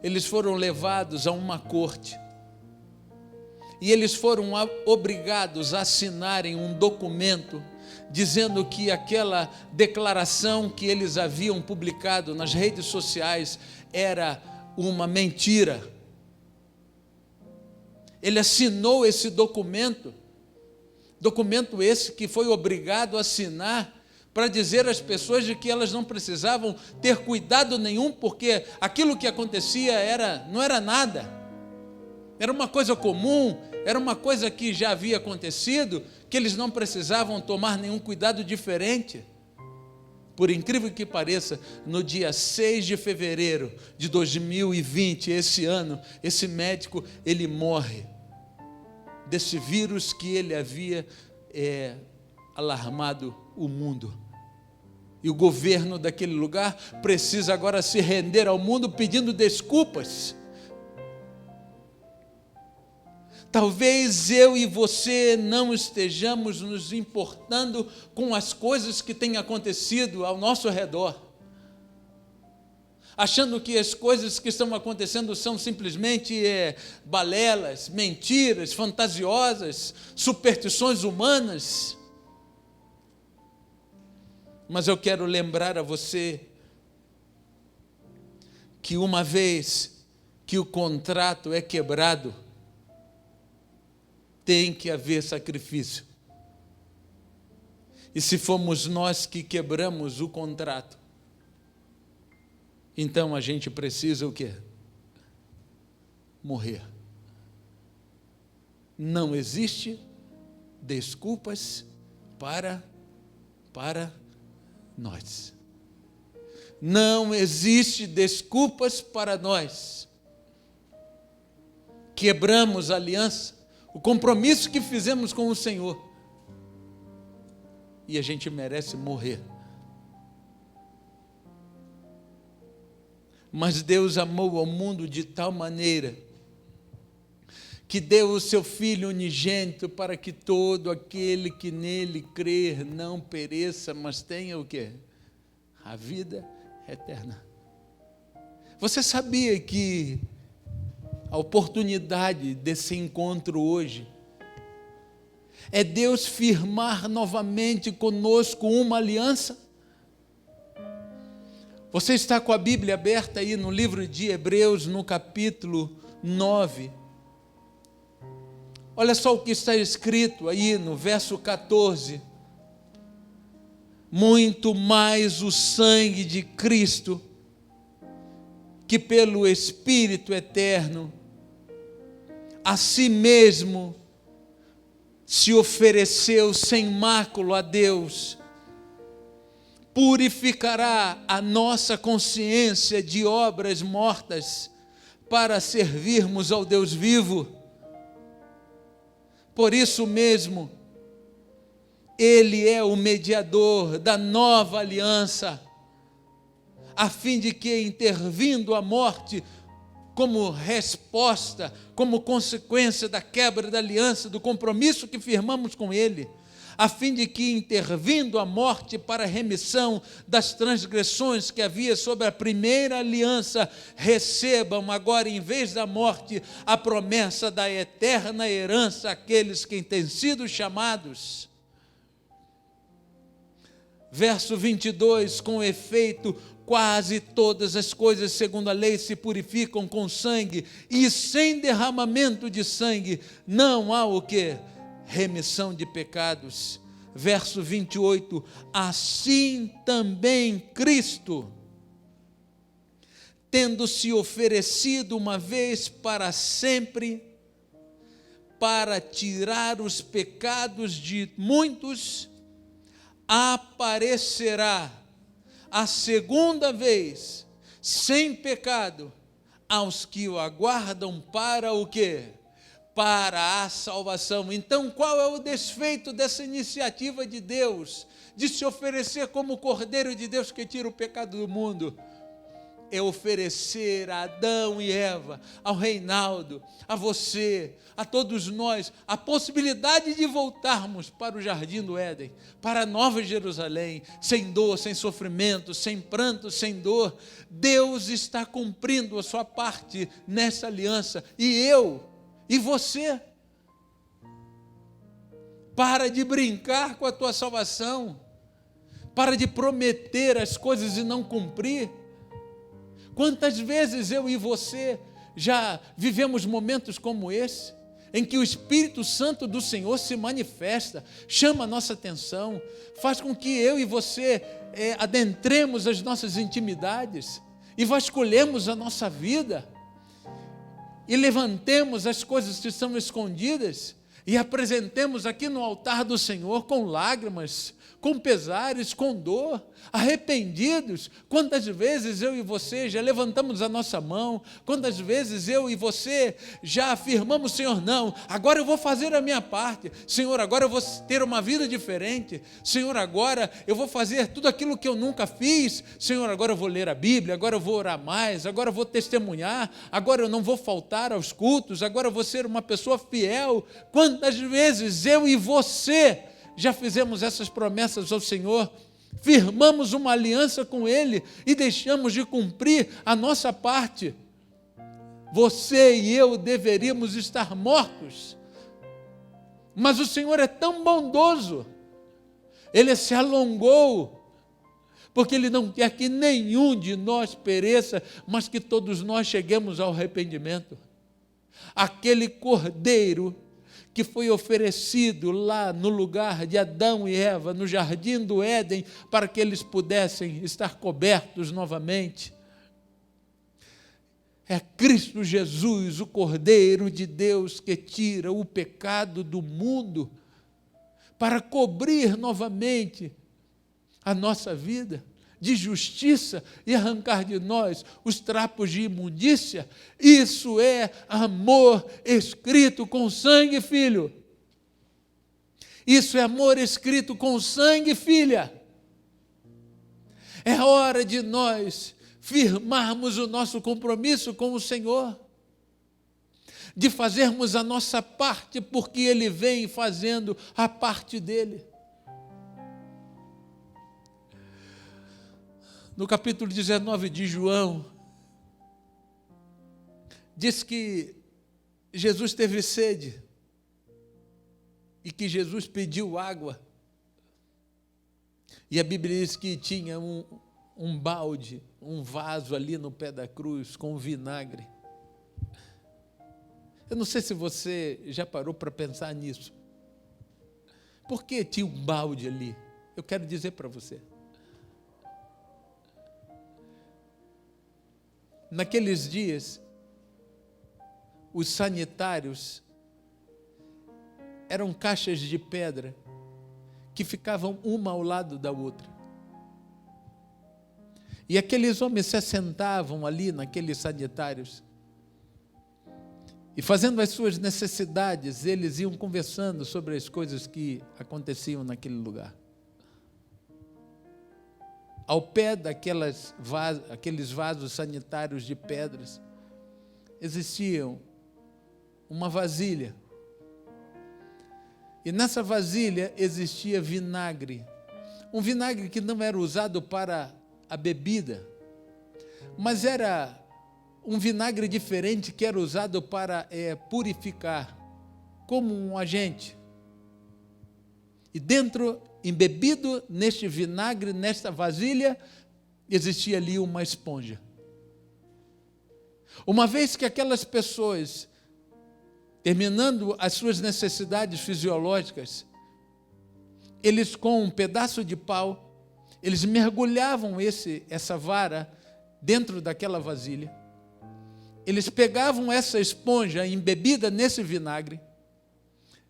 eles foram levados a uma corte, e eles foram obrigados a assinarem um documento dizendo que aquela declaração que eles haviam publicado nas redes sociais era uma mentira. Ele assinou esse documento esse que foi obrigado a assinar para dizer às pessoas de que elas não precisavam ter cuidado nenhum, porque aquilo que acontecia não era nada, era uma coisa comum, era uma coisa que já havia acontecido, que eles não precisavam tomar nenhum cuidado diferente. Por incrível que pareça, no dia 6 de fevereiro de 2020, esse ano, esse médico, ele morre desse vírus que ele havia alarmado o mundo. E o governo daquele lugar precisa agora se render ao mundo pedindo desculpas. Talvez eu e você não estejamos nos importando com as coisas que têm acontecido ao nosso redor, achando que as coisas que estão acontecendo são simplesmente balelas, mentiras, fantasiosas, superstições humanas. Mas eu quero lembrar a você que uma vez que o contrato é quebrado, tem que haver sacrifício. E se fomos nós que quebramos o contrato, então a gente precisa o quê? Morrer. Não existe desculpas para nós. Não existe desculpas para nós. Quebramos a aliança, o compromisso que fizemos com o Senhor, e a gente merece morrer. Mas Deus amou ao mundo de tal maneira que deu o seu Filho unigênito para que todo aquele que nele crer não pereça, mas tenha o quê? A vida eterna. Você sabia que a oportunidade desse encontro hoje é Deus firmar novamente conosco uma aliança? Você está com a Bíblia aberta aí no livro de Hebreus, no capítulo 9. Olha só o que está escrito aí no verso 14. Muito mais o sangue de Cristo, que pelo Espírito eterno, a si mesmo se ofereceu sem mácula a Deus, purificará a nossa consciência de obras mortas para servirmos ao Deus vivo. Por isso mesmo, Ele é o mediador da nova aliança, a fim de que, intervindo a morte, como resposta, como consequência da quebra da aliança, do compromisso que firmamos com Ele, a fim de que, intervindo a morte para a remissão das transgressões que havia sobre a primeira aliança, recebam agora, em vez da morte, a promessa da eterna herança àqueles que têm sido chamados. Verso 22, com efeito, quase todas as coisas segundo a lei se purificam com sangue, e sem derramamento de sangue não há o quê? Remissão de pecados. Verso 28, assim também Cristo, tendo se oferecido uma vez para sempre, para tirar os pecados de muitos, aparecerá a segunda vez, sem pecado, aos que o aguardam para o quê? Para a salvação. Então, qual é o desfeito dessa iniciativa de Deus, de se oferecer como Cordeiro de Deus que tira o pecado do mundo? É oferecer a Adão e Eva, ao Reinaldo, a você, a todos nós, a possibilidade de voltarmos para o jardim do Éden, para a Nova Jerusalém, sem dor, sem sofrimento, sem pranto, sem dor. Deus está cumprindo a sua parte nessa aliança, e eu, e você. Para de brincar com a tua salvação, para de prometer as coisas e não cumprir. Quantas vezes eu e você já vivemos momentos como esse, em que o Espírito Santo do Senhor se manifesta, chama a nossa atenção, faz com que eu e você adentremos as nossas intimidades e vasculhemos a nossa vida e levantemos as coisas que estão escondidas e apresentemos aqui no altar do Senhor com lágrimas, com pesares, com dor, arrependidos. Quantas vezes eu e você já levantamos a nossa mão, quantas vezes eu e você já afirmamos: Senhor, não, agora eu vou fazer a minha parte, Senhor, agora eu vou ter uma vida diferente, Senhor, agora eu vou fazer tudo aquilo que eu nunca fiz, Senhor, agora eu vou ler a Bíblia, agora eu vou orar mais, agora eu vou testemunhar, agora eu não vou faltar aos cultos, agora eu vou ser uma pessoa fiel. Quantas vezes eu e você já fizemos essas promessas ao Senhor, firmamos uma aliança com Ele e deixamos de cumprir a nossa parte? Você e eu deveríamos estar mortos, mas o Senhor é tão bondoso, Ele se alongou, porque Ele não quer que nenhum de nós pereça, mas que todos nós cheguemos ao arrependimento. Aquele cordeiro que foi oferecido lá no lugar de Adão e Eva, no jardim do Éden, para que eles pudessem estar cobertos novamente. É Cristo Jesus, o Cordeiro de Deus, que tira o pecado do mundo, para cobrir novamente a nossa vida de justiça e arrancar de nós os trapos de imundícia. Isso é amor escrito com sangue, filho. Isso é amor escrito com sangue, filha. É hora de nós firmarmos o nosso compromisso com o Senhor, de fazermos a nossa parte, porque Ele vem fazendo a parte dEle. No capítulo 19 de João, diz que Jesus teve sede e que Jesus pediu água. E a Bíblia diz que tinha um balde, um vaso ali no pé da cruz com vinagre. Eu não sei se você já parou para pensar nisso. Por que tinha um balde ali? Eu quero dizer para você. Naqueles dias, os sanitários eram caixas de pedra que ficavam uma ao lado da outra. E aqueles homens se assentavam ali naqueles sanitários e, fazendo as suas necessidades, eles iam conversando sobre as coisas que aconteciam naquele lugar. Ao pé daqueles vasos sanitários de pedras, existia uma vasilha. E nessa vasilha existia vinagre. Um vinagre que não era usado para a bebida, mas era um vinagre diferente que era usado para purificar, como um agente. E dentro, embebido neste vinagre, nesta vasilha, existia ali uma esponja. Uma vez que aquelas pessoas, terminando as suas necessidades fisiológicas, eles com um pedaço de pau, eles mergulhavam essa vara dentro daquela vasilha. Eles pegavam essa esponja embebida nesse vinagre,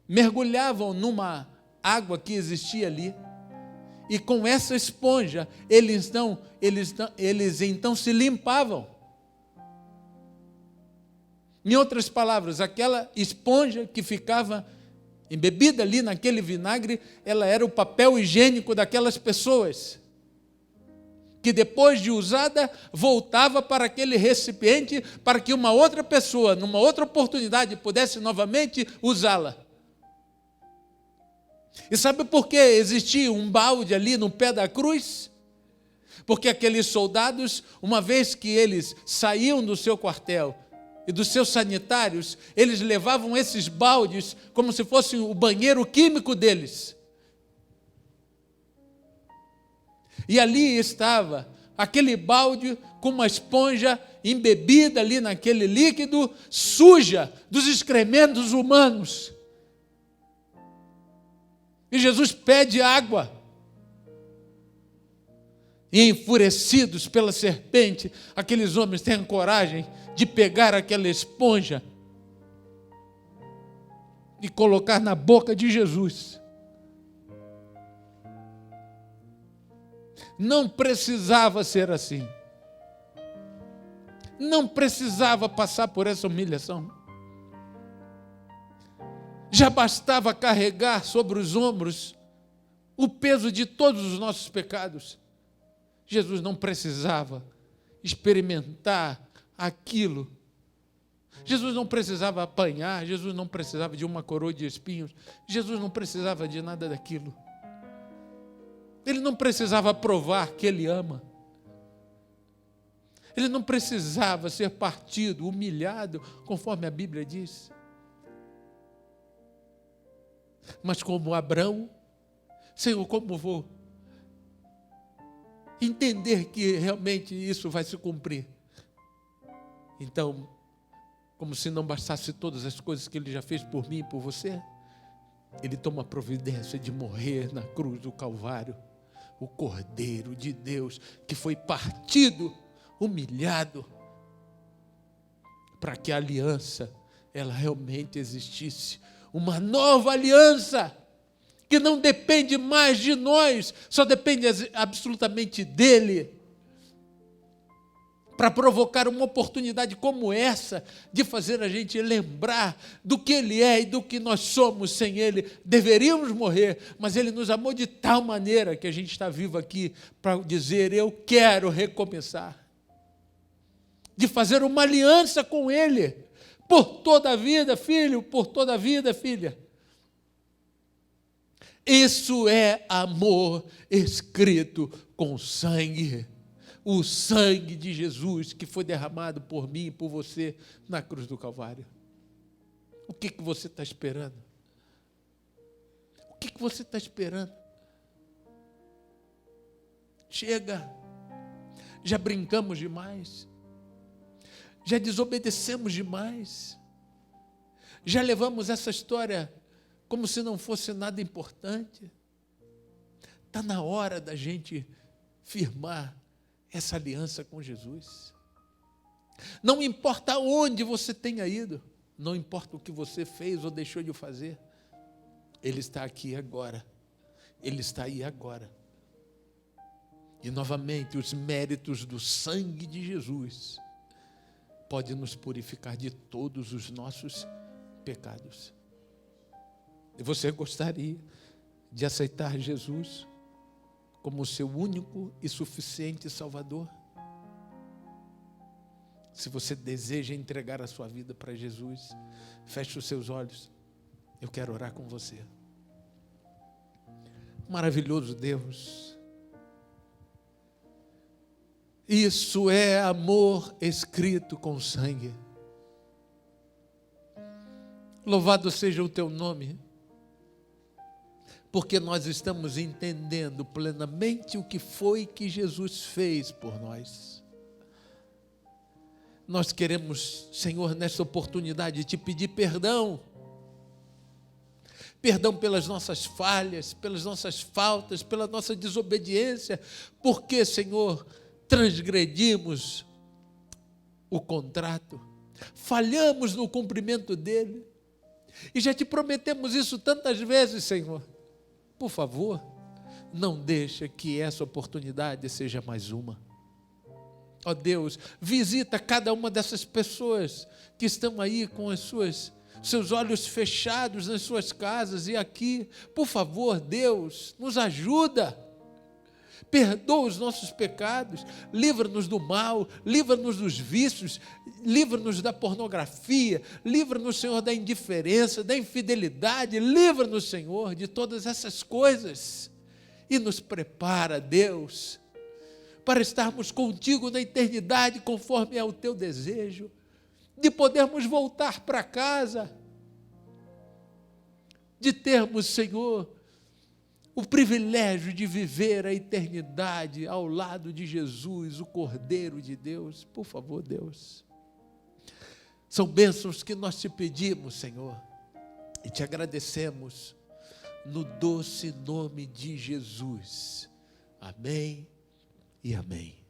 mergulhavam numa água que existia ali, e com essa esponja eles então se limpavam. Em outras palavras, aquela esponja que ficava embebida ali naquele vinagre, ela era o papel higiênico daquelas pessoas, que depois de usada, voltava para aquele recipiente para que uma outra pessoa, numa outra oportunidade, pudesse novamente usá-la. E sabe por que existia um balde ali no pé da cruz? Porque aqueles soldados, uma vez que eles saíam do seu quartel e dos seus sanitários, eles levavam esses baldes como se fosse o banheiro químico deles. E ali estava aquele balde com uma esponja embebida ali naquele líquido, suja dos excrementos humanos. E Jesus pede água. E enfurecidos pela serpente, aqueles homens têm a coragem de pegar aquela esponja e colocar na boca de Jesus. Não precisava ser assim. Não precisava passar por essa humilhação. Já bastava carregar sobre os ombros o peso de todos os nossos pecados. Jesus não precisava experimentar aquilo. Jesus não precisava apanhar, Jesus não precisava de uma coroa de espinhos, Jesus não precisava de nada daquilo. Ele não precisava provar que Ele ama. Ele não precisava ser partido, humilhado, conforme a Bíblia diz. Mas como Abraão, Senhor, como vou entender que realmente isso vai se cumprir? Então, como se não bastasse todas as coisas que Ele já fez por mim e por você, Ele toma a providência de morrer na cruz do Calvário, o Cordeiro de Deus, que foi partido, humilhado, para que a aliança, ela realmente existisse. Uma nova aliança, que não depende mais de nós, só depende absolutamente dEle, para provocar uma oportunidade como essa, de fazer a gente lembrar do que Ele é e do que nós somos sem Ele. Deveríamos morrer, mas Ele nos amou de tal maneira que a gente está vivo aqui para dizer: eu quero recomeçar, de fazer uma aliança com Ele, por toda a vida, filho, por toda a vida, filha. Isso é amor escrito com sangue. O sangue de Jesus que foi derramado por mim e por você na cruz do Calvário. O que você está esperando? O que você está esperando? Chega.
já brincamos demais, já desobedecemos demais, já levamos essa história como se não fosse nada importante. Está na hora da gente firmar essa aliança com Jesus. Não importa onde você tenha ido, não importa o que você fez ou deixou de fazer, Ele está aqui agora, Ele está aí agora. E novamente, os méritos do sangue de Jesus podem nos purificar de todos os nossos pecados. E você gostaria de aceitar Jesus como o seu único e suficiente Salvador? Se você deseja entregar a sua vida para Jesus, feche os seus olhos. Eu quero orar com você. Maravilhoso Deus. Isso é amor escrito com sangue. Louvado seja o teu nome, porque nós estamos entendendo plenamente o que foi que Jesus fez por nós. Nós queremos, Senhor, nesta oportunidade, te pedir perdão. Perdão pelas nossas falhas, pelas nossas faltas, pela nossa desobediência, porque, Senhor, transgredimos o contrato, falhamos no cumprimento dele, e já te prometemos isso tantas vezes, Senhor. Por favor, não deixa que essa oportunidade seja mais uma. Ó Deus, visita cada uma dessas pessoas que estão aí com seus olhos fechados nas suas casas e aqui. Por favor, Deus, nos ajuda. Perdoa os nossos pecados, livra-nos do mal, livra-nos dos vícios, livra-nos da pornografia, livra-nos, Senhor, da indiferença, da infidelidade, livra-nos, Senhor, de todas essas coisas e nos prepara, Deus, para estarmos contigo na eternidade, conforme é o teu desejo, de podermos voltar para casa, de termos, Senhor, o privilégio de viver a eternidade ao lado de Jesus, o Cordeiro de Deus. Por favor, Deus, são bênçãos que nós te pedimos, Senhor, e te agradecemos no doce nome de Jesus. Amém e amém.